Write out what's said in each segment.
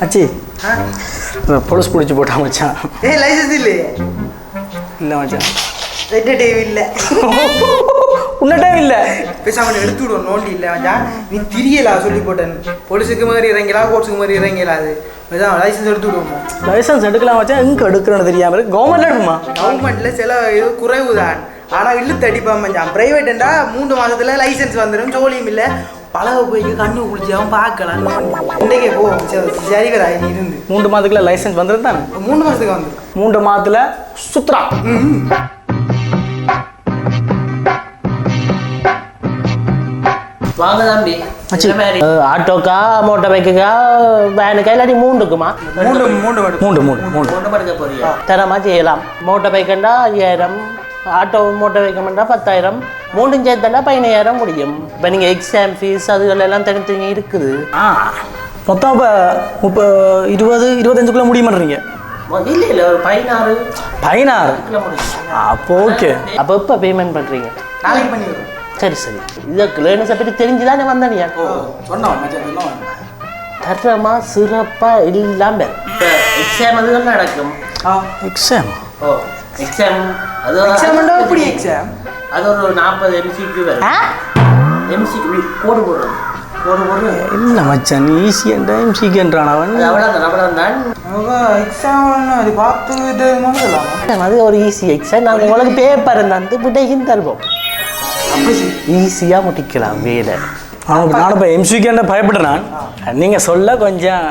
அச்சி போலீஸ் பிடிச்சி போட்டா மச்சான். லைசன்ஸ் இல்லையே? இல்லை மச்சான், டிவி இல்லை. உன்னட்டே இல்லை. பேசாம எடுத்து விடுவோம். நோண்டி இல்லை மச்சான், நீ திரியலா சொல்லி போட்டேன். போலீஸுக்கு மாதிரி இறங்கலா, கோர்ட்ஸுக்கு மாதிரி இறங்கலா. அது லைசன்ஸ் எடுத்து விடுவோம். லைசன்ஸ் எடுக்கலாம் மச்சான், எங்கே எடுக்கிறோன்னு தெரியாமல் இருக்கு. கவர்மெண்ட்ல எடுக்குமா? கவர்மெண்ட்ல சில இது குறைவு தான், ஆனால் இழுத்து அடிப்பான் மச்சான். பிரைவேட்டா 3 மாதத்துல லைசன்ஸ் வந்துடும். ஜோலியும் இல்லை, பழக போய் கண்ணு குளிச்சாவும் பார்க்கலாம். இன்றைக்கே போவோம். சரி வரா இருந்து 3 மாதத்துக்குள்ள லைசன்ஸ் வந்துடும் தானே? 3 மாதத்துக்கு வந்துடும். 3 மாதத்துல சுத்ரா. வாங்க தம்பி. ஆட்டோக்கா, மோட்டர் பைக்குக்கா, வேனுக்கா, இல்லாட்டி மூண்டுக்குமா? மூண்டு படுக்க போறீங்க. தரமா செய்யலாம். மோட்டர் பைக்குண்டா 5000, ஆட்டோ மோட்டர் பைக்குமெண்டா 10000, மூண்டும் சேர்த்தா 15000 முடியும். இப்போ நீங்கள் எக்ஸாம் ஃபீஸ் அதுகளெல்லாம் தனித்தனி இருக்குது. மொத்தம் இப்போ 20-25 முடியுமான்றீங்க? இல்லை ஒரு 16 முடியும். அப்போ ஓகே. அப்போ எப்போ பேமெண்ட் பண்ணுறீங்க? நாளைக்கு பண்ணிடுறோம். சரி இதுக்கு லேர்னஸை பற்றி தெரிஞ்சுதானே வந்தனியா? தரமா சிறப்பாக இல்லாம எக்ஸாம் அதுதான் நடக்கும். எக்ஸாம் எக்ஸாம் அது எப்படி எக்ஸாம்? அது ஒரு 40 MCQ வரும். MCQ கோடு போடுறது. இல்லை மச்சான், ஈஸியாண்டா எம்சிக்குன்றான் அவன். அவ்வளோதான். எக்ஸாம் அது பார்த்து அது ஒரு ஈஸி எக்ஸாம். நாங்கள் உங்களுக்கு பேப்பர் தந்து விடையும் தருவோம். ஈஸியாக முடிக்கலாம் வேலை. நானும் இப்போ எம்சிக்குன்ற பயப்படுறேன். நீங்கள் சொல்ல கொஞ்சம்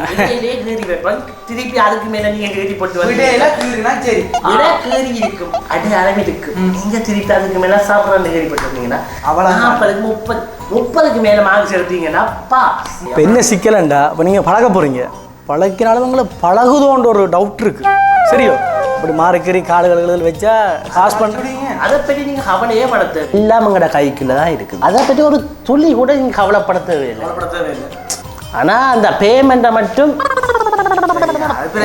திருப்பி அதுக்கு மேலே நீங்கள் கேள்வி போட்டு வந்து சரி கேள்வி இருக்கும், அது அளவு இருக்கும். நீங்கள் திருப்பி அதுக்கு மேலே சாப்பிட்றான்னு கேள்விப்பட்டிருந்தீங்கன்னா அவ்வளோ 40-30க்கு மேலே மார்க்ஸ் எடுத்தீங்கன்னா இப்போ என்ன சிக்கலண்டா, இப்போ நீங்கள் பழக போகிறீங்க. பழக்கினாலும் உங்களை பழகுதோன்ற ஒரு டவுட் இருக்குது. சரியோ? அப்படி மாறிக்கறி காடுகள் வச்சா பாஸ் பண்ணுறீங்க. அதை பற்றி நீங்கள் கவலையே படுத்த இல்லாமங்கட கைக்குள்ள தான் இருக்குது. அதை பற்றி ஒரு துளி கூட நீங்கள் கவலைப்படுத்தவே இல்லை. ஆனால் அந்த பேமெண்ட்டை மட்டும்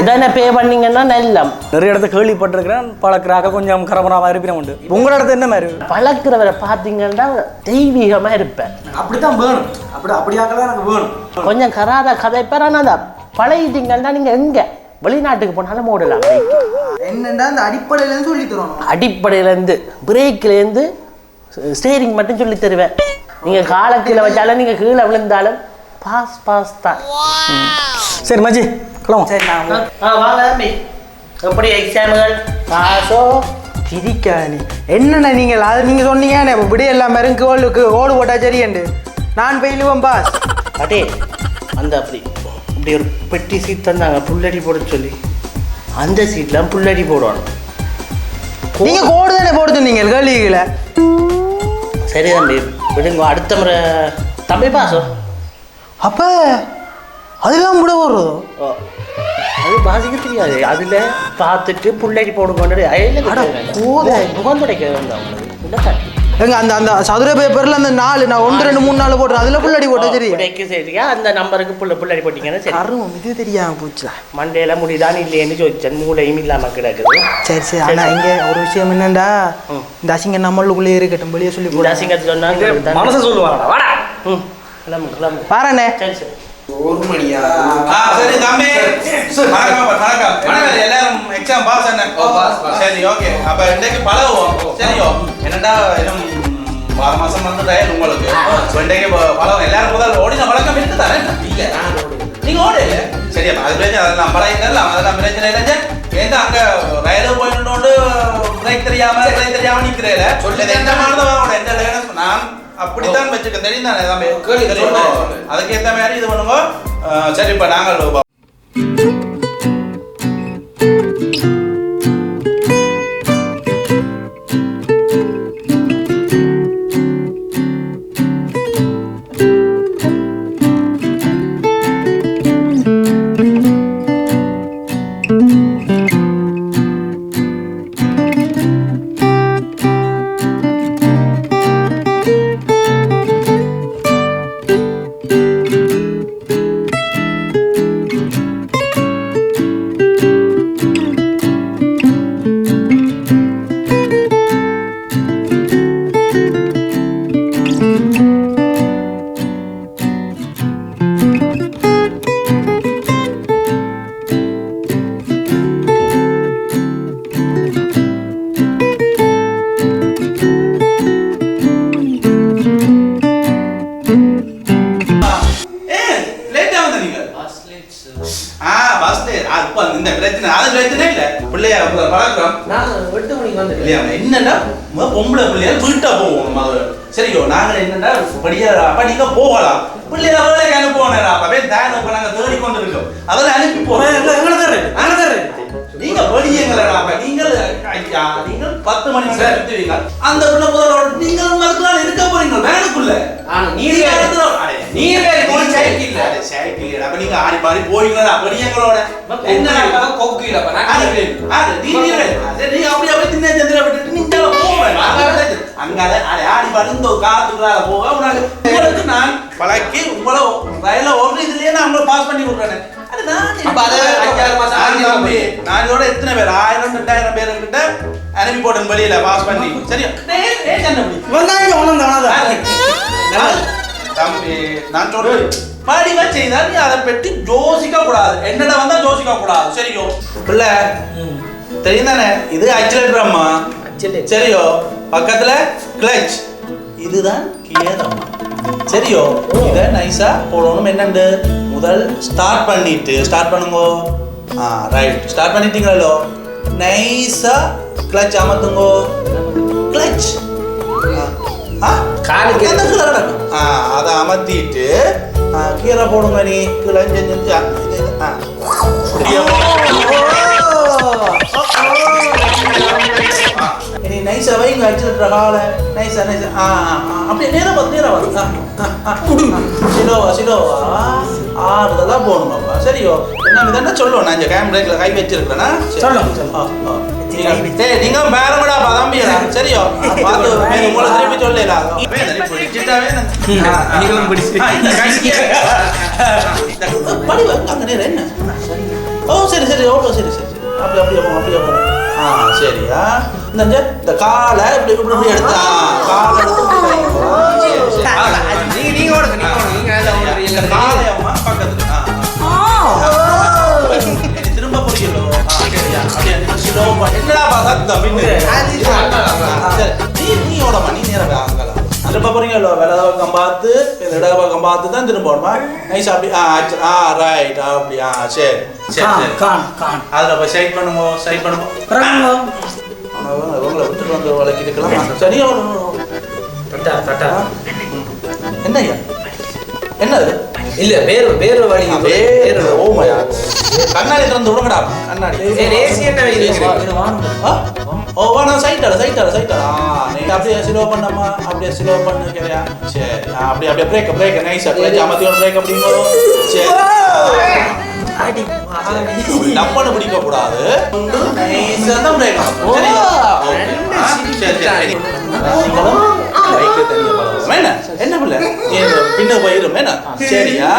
உடனே பே பண்ணீங்கன்னா நல்லம். நிறைய இடத்த கேள்விப்பட்டிருக்கிறேன், பழக்கிறாக்க கொஞ்சம் கரபராக இருப்பின உண்டு. உங்களோட இடத்த என்ன மாதிரி பழக்கிறவரை பார்த்தீங்கன்னா தெய்வீகமாக இருப்பேன். அப்படித்தான் வேணும். அப்படியாக்கலாம் எனக்கு வேணும். கொஞ்சம் கராத கதைப்பேன். ஆனால் அந்த பழகிட்டீங்கன்னா நீங்கள் எங்கே வெளிநாட்டுக்கு போனாலும் ஓடலாம். என்னண்டா அந்த அடிப்படையிலேருந்து சொல்லி தரணும். அடிப்படையிலேருந்து பிரேக்லேருந்து ஸ்டேரிங் மட்டும் சொல்லி தருவேன். நீங்கள் காலை கீழே வச்சாலும் நீங்கள் கீழே விழுந்தாலும் பாஸ் தான். சரி மச்சி, கிளம்பும். சரி வாங்க தம்பி. எப்படி எக்ஸாம்கள் பாஸோ? சிரிக்காது என்னண்ணா நீங்கள் அது நீங்கள் சொன்னீங்க இப்படி எல்லாம் மருந்து ஓடு போட்டா சரியண்டு நான் பெயிலுவேன் பாஸ். அடே அந்த அப்படி ஒரு பெட்டி சீட் தந்தாங்க புல்லடி போட சொல்லி. அந்த சீட்லாம் புல்லடி போடணும். நீங்கள் கோடு தானே போட சொன்னீங்க கேள்விகளை. சரி தம்பி விடுங்க, அடுத்த முறை தம்பி பாசோ. அப்போ அதெல்லாம் கூட போடுறதோ? அது பாசிக்க தெரியாது. அதில் பார்த்துட்டு புல்லடி போடுங்கன்னு முகந்துடைக்க வேண்டாம் உங்களுக்கு. எங்க அந்த அந்த சதுர பேப்பர்ல அந்த 4 நான் 1 2 3 4 போடுறேன். அதுல புல்லடி போட்டா சரி. உடைக்கு சரியா அந்த நம்பருக்கு புல்லடி போட்டீங்கன்னா சரி. அருவம் இது தெரியாம போச்சு. மண்டேல முடிதான் இல்லையேன்னு சொல்லிச்சேன். மூளையும் இல்லாம கிடக்குது. சரி ஆனா இங்க ஒரு விஷயம் என்னண்டா, இந்த அசிங்கம் நம்மளுக்குள்ளே இருக்கட்டும், வெளியே சொல்லி போட. அசிங்கத்தை சொன்னாங்க மனசை சொல்லுவாங்க. வாடா கிளம்பு பாருண்ணே. சரி சரி. ஒரு மணியா? சரி தம்பி. எல்லாரும் எக்ஸாம் பாஸ் என்ன? சரி ஓகே. அப்ப இன்றைக்கு பழகுவோம். சரியோ? என்னடா இன்னும் 6 மாசம் வந்து டயல் உங்களுக்கு. இன்றைக்கு பழகும். எல்லாரும் முதல் ஓடின பழக்கம் இருக்கு தானே? இல்ல நீங்க ஓடல. சரி அப்ப அது பிரச்சனை. அதெல்லாம் பழகிக்கலாம். அதெல்லாம் பிரச்சனை இல்லை. ஏன்னா அங்க ரயிலு போயிட்டு பிரேக் தெரியாம நிக்கிறேன். சொல்லி எந்த மாதிரி எந்த லேனஸ் நான் அப்படித்தான் வச்சுக்க தெரியும் தானே தம்பி? அதுக்கு ஏற்ற மாதிரி இது பண்ணுங்க. சரி இப்ப நாங்கள் இல்லையா பழக்கம் நான் 8 மணிக்கு வந்து இல்லையா என்னன்னா பொம்பளை பிள்ளையா வீட்டா போகணும் அது சரியோ நாங்க என்னன்னா படியா அப்ப நீங்க போகலாம் பிள்ளைய வேலைக்கு அனுப்புவோம் அப்பவே தான் இப்ப நாங்க தேடி கொண்டு இருக்கோம் அதெல்லாம் அனுப்பி போறோம் நீங்க படியங்களா நீங்கள் நீங்கள் 10 மணி வரை எடுத்துவீங்க அந்த பிள்ளை முதல்ல நீங்கள் மறுக்கலாம் இருக்க போறீங்க வேனுக்குள்ள நீர் சைக்கிள் அப்ப நீங்க ஆடி பாடி போவீங்களா படியங்களோட என்ன கொக்குல அப்ப நீங்க அப்படியே தின்ன சந்திர விட்டுட்டு நீங்க போவேன் அங்கால ஆடி பாடி இந்த காத்துக்குள்ளால போக உங்களுக்கு நான் பழக்கி உங்களை ரயில ஓடுற இதுலயே நான் உங்களை பாஸ் பண்ணி விடுறேன் நான் இதோட எத்தனை பேர் 1000-2000 பேர் கிட்ட அனுப்பி போட்டேன் வெளியில பாஸ் பண்ணி சரியா தம்பி நான் சொல்றேன் படிவா செய்தால் நீ அதை பற்றி யோசிக்க கூடாது என்னடா வந்தா யோசிக்க கூடாது சரியோ இல்ல தெரியும் தானே இது ஆக்சிலேட்டர் அம்மா சரியோ பக்கத்துல கிளட்ச் இதுதான் கியர் அம்மா சரியோ இத நைஸா போடணும் என்னண்டு முதல் ஸ்டார்ட் பண்ணுங்க ரைட் ஸ்டார்ட் பண்ணிட்டீங்களோ நைஸா கிளட்ச் அமர்த்துங்க கிளட்ச் காலுக்கு எந்த கீழே கிடக்கும் அதை அமர்த்திட்டு கீரை போடுங்க நீ கீழே நீ நைஸா வைங்க அடிச்சுட்டு காலை நைஸா அப்படியே நேரம் வரும் சிலோவா ஆறுதெல்லாம் போகணுமாப்பா சரியோ நான் இதென்ன சொல்லுவோம் நான் இந்த கேமரா கை வச்சிருக்கேன்னா சொல்லுங்க நீங்க பேரமடா பதம்பியடா சரியோ பாத்து உங்களை திருப்பி சொல்லலாம் நீங்களும் படி அங்க நேரம் என்ன ஓ சரி ஓட்டோ சரி அப்படியே சரியா இந்த காலை இப்படி எடுத்தா காலை எடுத்து நீங்க காலையம்மா பக்கத்துல திரும்ப புரியலோ என்னடா சத்தம் நீயோட மணி நேரம் ஆகலாம் திரும்ப போறீங்களோ வலது பக்கம் பார்த்து இடது பக்கம் பார்த்து தான் திரும்ப நைஸ் அப்படி ரைட் அப்படி சரி அதில் போய் சைட் பண்ணுங்க உங்களை விட்டுட்டு வந்து வழக்கி இருக்கலாம் சரியா என்னய்யா என்னது இல்ல வேறு வழி ஓமையா கண்ணாடி திறந்து விடுங்கடா கண்ணாடி நான் சைட்டால நீங்க அப்படியே ஸ்லோ பண்ணமா அப்படியே ஸ்லோ பண்ணுறியா சரி அப்படியே பிரேக் நைஸா பிரேக் அமத்தியோட பிரேக் அப்படிங்கோ சரி டப்பன்னு பிடிக்க கூடாது நைஸா தான் பிரேக் சரி என்ன பிள்ளை பின்ன போயிரும் என்ன சரியா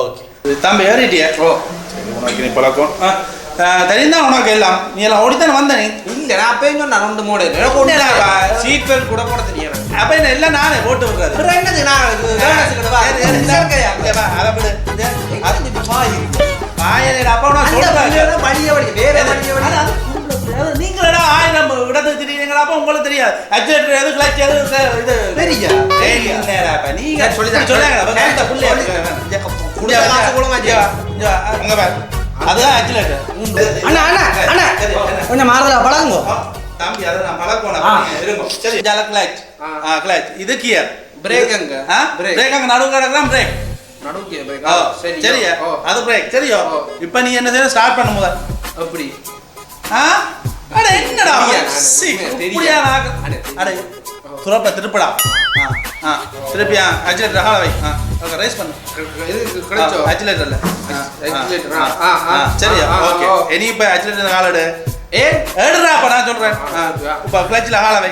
ஓகே தம்பி ஏறிட்டியா ஓ சரி உனக்கு நீ பழக்கம் தெரியுதா உனக்கு எல்லாம் நீ எல்லாம் ஓடித்தானே வந்த நீ இல்ல நான் அப்பயும் சொன்ன 2 மூணு சீட் பெல்ட் கூட போட தெரியும் அப்ப என்ன எல்லாம் நானே போட்டு விடுறது என்னது நான் அப்ப நான் சொல்றேன் வேற நீங்களா 1000 இடத்துக்கு தெரியுங்களா அப்ப உங்களுக்கு தெரியாது ஆக்சிலேட்டர் எது கிளட்ச் எது இது தெரியா நீங்க சொல்லுங்க அங்க பாரு அதுதான் ஆக்சிலேட்டர் அண்ணா கொஞ்சம் மாறுதலா பழகுங்க தம்பி அத நான் பழக்கணும் இருங்க சரி ஜல கிளட்ச் இது கியர் பிரேக் அங்க பிரேக் அங்க நடுவுல கிடக்குறான் பிரேக் நடுவுல பிரேக் சரியா அது பிரேக் சரியா இப்போ நீ என்ன செய்ய ஸ்டார்ட் பண்ண முதல்ல அப்படி அட என்னடா தெரியா அட துரப்ப திருப்படா திருப்பியா ஆக்சிலேட்டர் ஹால வை ஓகே ரைஸ் பண்ணு இது கிளட்சோ ஆக்சிலேட்டர்ல சரியா ஓகே இனி இப்ப ஆக்சிலேட்டர் ஹால எடு எடுடா அப்ப நான் சொல்றேன் இப்ப கிளட்ச்ல ஹால வை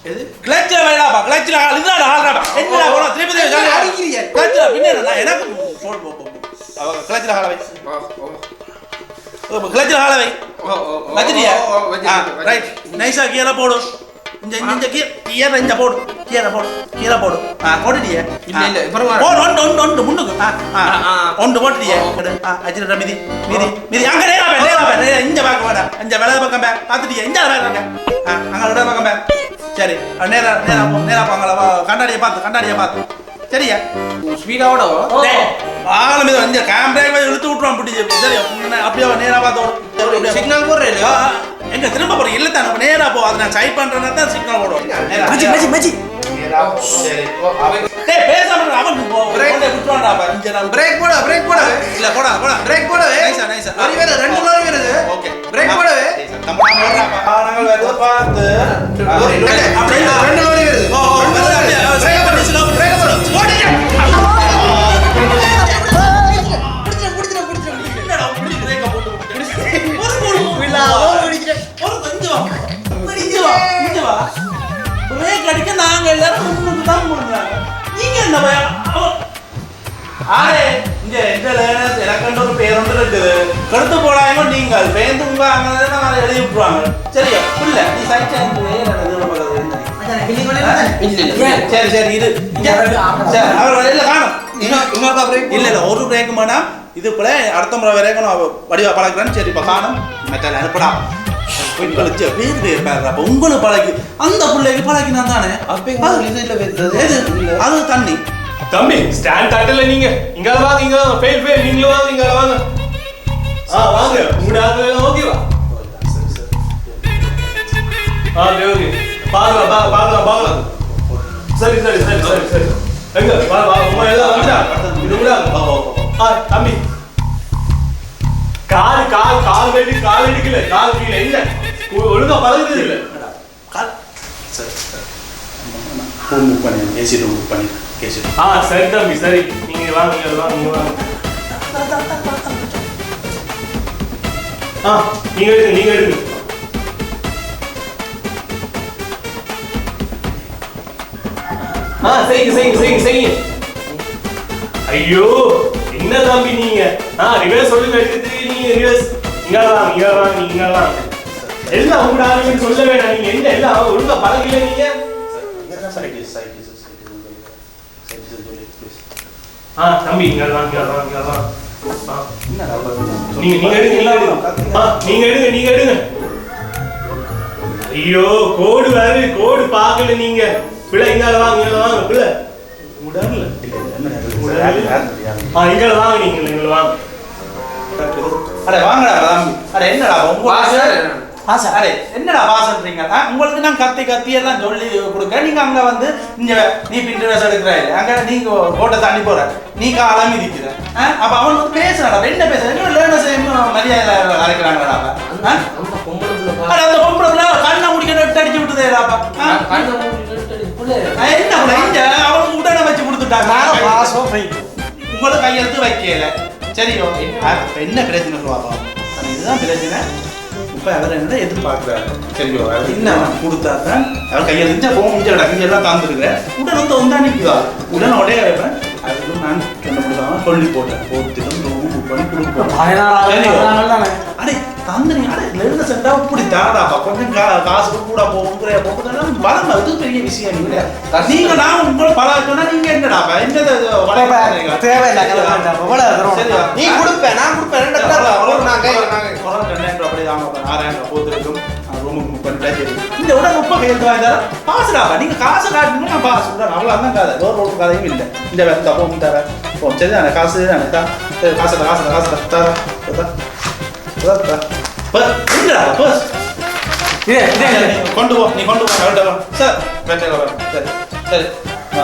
எது கிளட்ச்ல வைடாப்பா கிளட்ச்ல ஹால இதுடா ஹாலடா என்னடா போற திருப்பி சொல்லு அடிக்கிறியா கிளட்ச்ல பின்ன எனக்கு போடு அவ கிளட்ச்ல ஹால வை கிளட்ச்ல ஹால வை வச்சிட்டியா ரைட் நைஸா கீழ போடு இந்த கீழ இந்த போடு கீழ போடு போடுடியே இல்ல இப்ப ஒன்று முன்னுக்கு ஒன்று போட்டுடியே அஜிரா மிதி அங்க நேரா இங்க பார்க்க வேடா இந்த வலது பக்கம் பார்த்துட்டியே இந்த பாருங்க அங்க இடது பக்கம் சரி நேரா பாங்களா கண்ணாடியை பார்த்து சரியா ஸ்பீடோட ஆளமே இந்த கேமரா இழுத்து விட்டுருவான் பிடிச்சி சரி அப்படியே நேரா பார்த்தோம் சிக்னல் போடுறேன் நான் சை பண்றேன்னா தான் சிக்னல் ஓடும் மச்சி மச்சி மச்சி சரி டேய் பேசாம இரு, அவன் பிரேக் விட்டுறான்டா அப்ப இங்க நான் பிரேக் போட இல்ல போடா பிரேக் போடவே நைஸா லோரி வேற 2 லோரி வருது ஓகே பிரேக் போடவே நம்ம ஓடுறாப்பா நாங்கள் வேற பார்த்து அப்படியே 2 லோரி வருது ஓ அப்படியே பிரேக் பண்ணி ஸ்லோ பிரேக் பண்ணு ஓடிங்க என்னடா இப்படி பிரேக்க போட்டு ஒரு கொஞ்சம் வா பிரேக் அடிக்க நாங்க எல்லாரும் முன்னுக்கு தான் போறாங்க நீங்க என்ன பயம் ஆரே இங்க எந்த லேனஸ் எனக்கு ஒரு பேர் ஒன்று இருக்குது கருத்து போடாம நீங்கள் பேருந்து உங்க அங்கே எழுதி விட்டுருவாங்க சரியா இல்ல நீ சைட் சரி சரி இது சரி அவர் வரையில காணும் இல்ல இல்ல ஒரு பிரேக் வேணாம் இது போல அடுத்த முறை வரைக்கும் நான் வடிவா பழக்கிறேன்னு சரி இப்போ காணும் மெட்டல் அனுப்படா உங்களுக்கு பேர் அப்ப உங்களுக்கு பழகி அந்த பிள்ளைக்கு பழகினா தானே அது தண்ணி தம்பி ஸ்டாண்ட் தட்டல நீங்க இங்க வாங்க இங்க வாங்க ஃபெயில் நீங்களும் வாங்க இங்க வாங்க வாங்க உங்க ஆளு ஓகேவா ஓகே பாக்கலாம் சரி எங்க வா உங்க எல்லாம் வந்துடா இது கூட தம்பி கால் எடுக்கல கால் கீழே இல்ல ஒழுங்கா பழகுறது இல்ல சரி ரூம் புக் பண்ணி ஏசி ரூம் புக் பண்ணி சரி தம்பி சரி நீங்க வாங்க நீங்க எடுங்க செய்யுங்க ஐயோ என்ன தம்பி நீங்க ரிவர்ஸ் சொல்லுங்க நீங்க ரிவர்ஸ் இங்க வாங்க எல்லாம் உங்க ஆளுங்க சொல்ல வேணாம் நீங்க என்ன எல்லாம் ஒழுங்கா பழகல நீங்க தம்பி இங்க வாங்க நீங்க எடுங்க ஐயோ கோடு பார்க்கல நீங்க பிள்ளை இங்க வாங்க பிள்ளை உடல்ல இங்க வாங்க நீங்க வாங்க அட வாங்கடா தம்பி அட என்னடா அடே என்னடா பாசன்றீங்க உங்களுக்கு நான் கத்தி எல்லாம் சொல்லி கொடுக்க நீங்க அங்க வந்து இங்க நீ பின்ட்ரெஸ்ட் எடுக்கிறாய் அங்க நீங்க கோட்டை தாண்டி போற நீ காலம் மிதிக்கிற அப்ப அவன் வந்து பேசுறாடா என்ன பேசுற என்ன லேர்னர்ஸ் மரியாதை அழைக்கிறாங்கடா அந்த பொம்பளை பிள்ளை கண்ணை முடிக்க நட்டு அடிச்சு விட்டுதேடாப்பா என்ன பிள்ளை இங்க அவனுக்கு உடனே வச்சு கொடுத்துட்டாங்க உங்களுக்கு கையெழுத்து வைக்கல சரியோ என்ன பிரச்சனை சொல்லுவாப்பா இதுதான் பிரச்சனை இப்ப அவர் என்ன எதிர்பார்க்கிறாரு சரியோ அவர் என்ன கொடுத்தாதான் அவர் கையெழுத்து போக முடிஞ்ச கையெல்லாம் தாந்துருக்கிறேன் உடனே வந்து வந்தா நிற்குதா உடனே உடைய வைப்பேன் அதுக்கு நான் என்ன பண்ணுவாங்க சொல்லி போட்டேன் போட்டுட்டு ரூம் புக் பண்ணி கொடுப்போம் அடே தந்துறீங்க அடே லெர்னர்ஸ் சென்டா இப்படி தாடாப்பா கொஞ்சம் காசு கூட போகுங்கிற போகுதுன்னா வளம் அது பெரிய விஷயம் இல்லை நீங்க நான் உங்களை பழகினா நீங்க என்னடாப்பா என்னது தேவையில்லை நீ கொடுப்பேன் நான் கொடுப்பேன் அப்படியே ஆறாயிரம் போத்துருக்கும் ரூமுக்கு புக் பண்ணிட்டா இந்த விட 30 கையெழுத்து வாங்கிட்டாரா பாசுடாப்பா நீங்க காசு காட்டணும் நான் பாசு விட அவ்வளோ அந்த கதை டோர் ரோட்டு கதையும் இல்லை இந்த வேலை போகும் தர போ சரி தானே காசு தானே காசு தர கொண்டு போ நீ கொண்டு போ சார் சரி சரி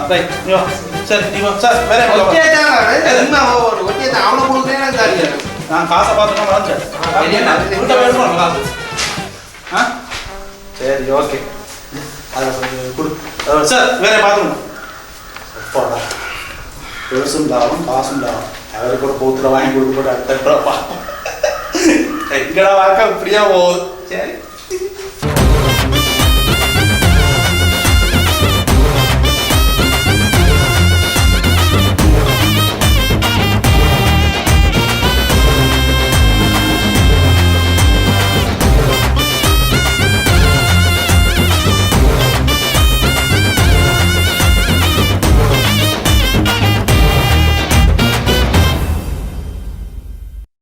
ரைட் நீ வா சரி நீ வா சார் வேற அவனை கொடுக்குறேன் நான் காசை பார்த்துட்டு வளர்ந்தேன் காசு சரி ஓகே கொடு சார் வேற பார்த்துக்கணும் அப்பாடா பெருசும் லாபம் காசும் லாபம் அவருக்கு கூட போத்துல வாங்கி கொடுக்க போட்டு அடுத்த எங்கடா வாக்க இப்படியா போகுது சரி